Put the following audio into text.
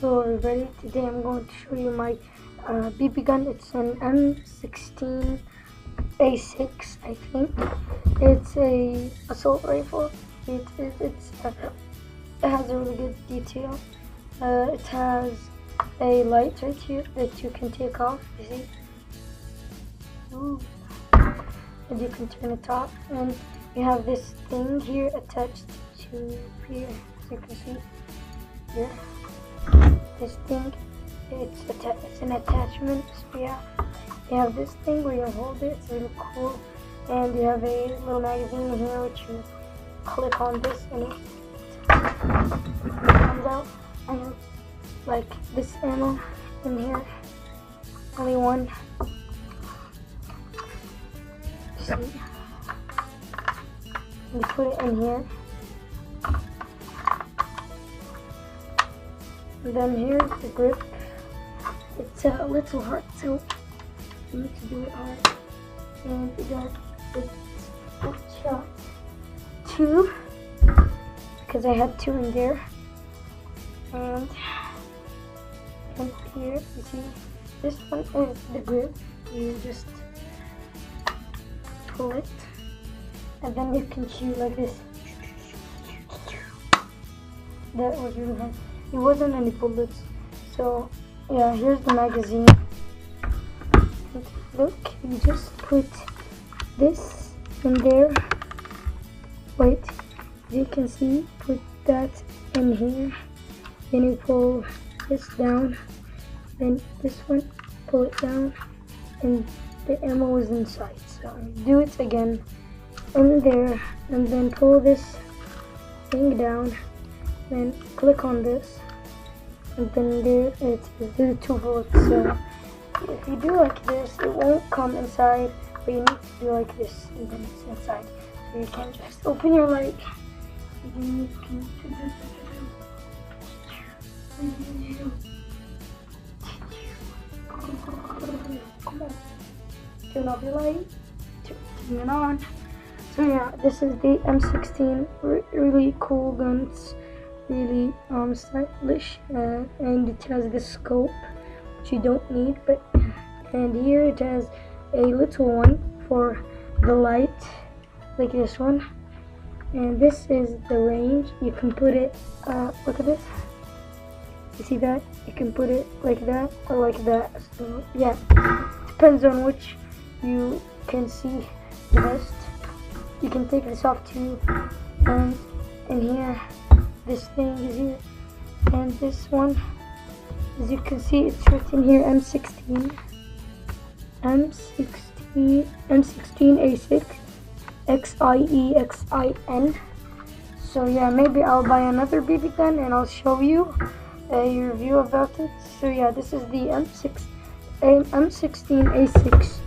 Hello everybody, today I'm going to show you my BB gun. It's an M16-A6, I think. It's a assault rifle. It has a really good detail. It has a light right here that you can take off, you see? Ooh. And you can turn it off, and you have this thing here attached to here, as you can see here. This thing, it's an attachment. So yeah, you have this thing where you hold it. It's really cool, and you have a little magazine here which you click on this and it comes out. I have like this ammo in here, only one. See, you put it in here. And then here's the grip. It's a little hard, so you need to do it hard. And you got this shot two, because I had two in there. And here, you see, this one is the grip. You just pull it, and then you can shoot like this. That was really hard. It wasn't any bullets. So yeah, here's the magazine. And look, you just put this in there. Wait, as you can see, put that in here. Then you pull this down. Then this one, pull it down, and the ammo is inside. So do it again in there, and then pull this thing down. Then click on this, and then there it's the two bullets. So if you do like this, it won't come inside, but you need to do like this, and then it's inside. So you can just open your leg, and then you can come on, turn off your light, turn it on. So yeah, this is the M16, really cool guns. Really stylish, and it has the scope which you don't need, and here it has a little one for the light, like this one, and this is the range. You can put it look at this, you see that? You can put it like that or like that. So yeah, depends on which you can see the best. You can take this off too, and in here this thing is here, and this one, as you can see, it's written here M16-A6 XIEXIN. So yeah, maybe I'll buy another BB gun and I'll show you a review about it. So yeah, this is the M16-A6